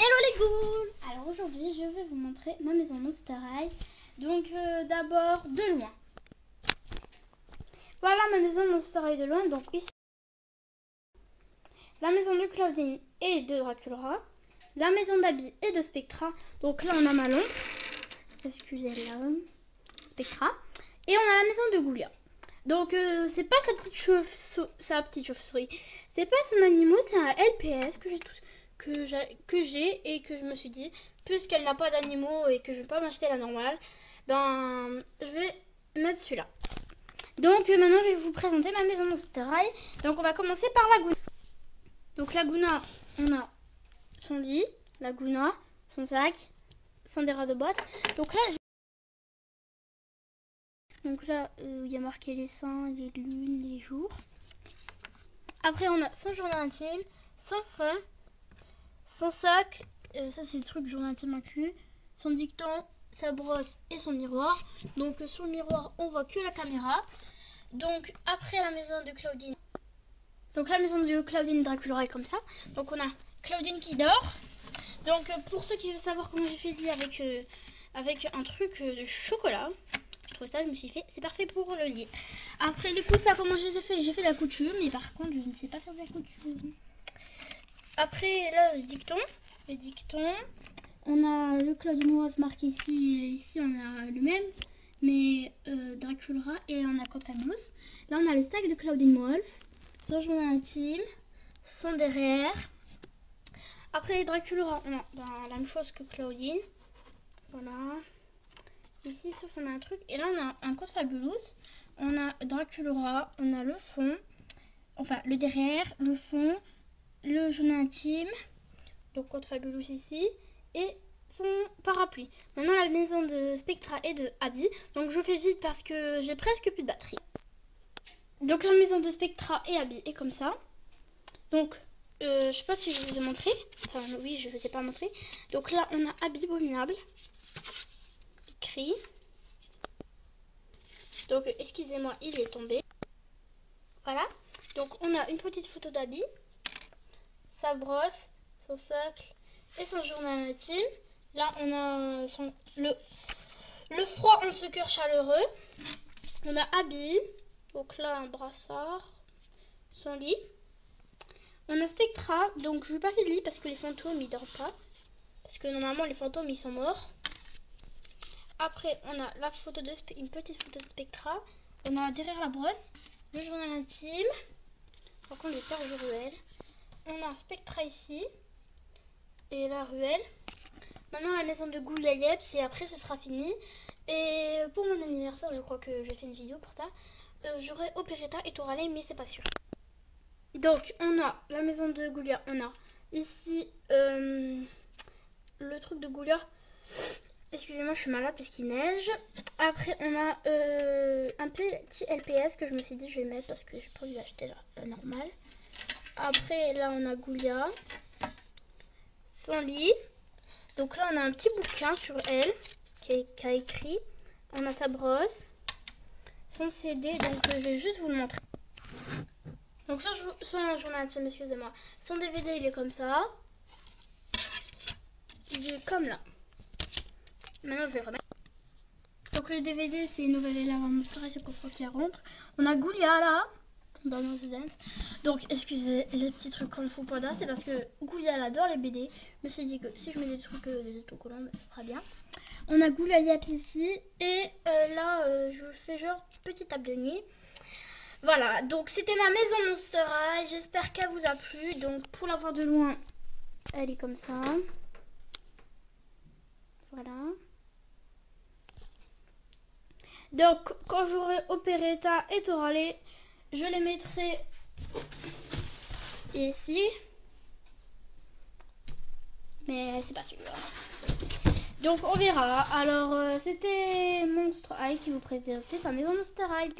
Hello les ghouls! Alors aujourd'hui je vais vous montrer ma maison Monster High. Donc d'abord de loin. Voilà ma maison Monster High de loin. Donc ici la maison de Claudine et de Dracula. La maison d'Abby et de Spectra. Donc là on a Malon. Excusez-la. Spectra. Et on a la maison de Goulia. Donc c'est pas sa petite chauve-souris. C'est pas son animal, c'est un LPS que j'ai et que je me suis dit, puisqu'elle n'a pas d'animaux et que je ne vais pas m'acheter la normale, ben je vais mettre celui-là. Donc maintenant je vais vous présenter ma maison Monster High. Donc on va commencer par Laguna. Donc Laguna, on a son lit, Laguna, son sac, son dérat de boîte. Donc là il y a marqué les seins, les lunes, les jours. Après on a son journal intime, son fond, son sac, ça c'est le truc journal intime inclus, son dicton, sa brosse et son miroir. Donc sur le miroir on voit que la caméra. Donc après la maison de Claudine. Donc la maison de Claudine Dracula est comme ça. Donc on a Claudine qui dort. Donc pour ceux qui veulent savoir comment j'ai fait le lit avec un truc de chocolat, je trouve ça, je me suis fait, c'est parfait pour le lit. Après les coups là comment je les ai fait, j'ai fait de la couture, mais par contre je ne sais pas faire de la couture. Après là le dicton, on a le Claudine Wolf marqué ici, et ici on a le même, mais Dracula et on a Contramous. Là on a le stack de Claudine Wolf, son journal intime, son derrière. Après Dracula, on a la même chose que Claudine. Voilà. Ici, sauf on a un truc. Et là, on a un Conte Fabulous. On a Dracula, on a le fond. Enfin, le derrière, le fond, le journal intime. Donc, Conte Fabulous ici. Et son parapluie. Maintenant, la maison de Spectra et de Abby. Donc, je fais vite parce que j'ai presque plus de batterie. Donc, la maison de Spectra et Abby est comme ça. Donc, je sais pas si je vous ai montré. Enfin, oui, je vous ai pas montré. Donc là, on a Abby Abominable. Écrit. Donc, excusez-moi, il est tombé. Voilà. Donc, on a une petite photo d'Abby. Sa brosse, son sac et son journal intime. Là, on a le froid en ce cœur chaleureux. On a Abby. Donc là, un brassard. Son lit. On a Spectra, donc je ne vais pas faire de lit parce que les fantômes ils dorment pas. Parce que normalement les fantômes ils sont morts. Après on a une petite photo de Spectra. On a derrière la brosse, le journal intime. Par contre je vais faire aux ruelles. On a Spectra ici. Et la ruelle. Maintenant la maison de Goulia Yeps et après ce sera fini. Et pour mon anniversaire je crois que j'ai fait une vidéo pour ça. J'aurai Opéretta et Touralé mais c'est pas sûr. Donc on a la maison de Goulia, on a ici le truc de Goulia. Excusez-moi, je suis malade parce qu'il neige. Après on a un petit LPS que je me suis dit je vais mettre parce que j'ai pas envie d'acheter la normale. Après là on a Goulia, son lit. Donc là on a un petit bouquin sur elle qui a écrit. On a sa brosse, son CD, donc je vais juste vous le montrer. Donc son journal intime, excusez-moi. Son DVD il est comme ça. Il est comme là. Maintenant je vais le remettre. Donc le DVD c'est une nouvelle élève Monster High, c'est Coffre qui rentre. On a Goulia là dans nos Dance. Donc excusez les petits trucs comme fou panda, c'est parce que Goulia elle adore les BD. Je me suis dit que si je mets des trucs des autocollants, ben, ça fera bien. On a Goulia Yaps ici et là je fais genre petite table de nuit. Voilà, donc c'était ma maison Monster High, j'espère qu'elle vous a plu. Donc pour la voir de loin, elle est comme ça. Voilà. Donc quand j'aurai Opéretta et Touralé, je les mettrai ici. Mais c'est pas sûr. Donc on verra. Alors c'était Monster High qui vous présentait sa maison Monster High.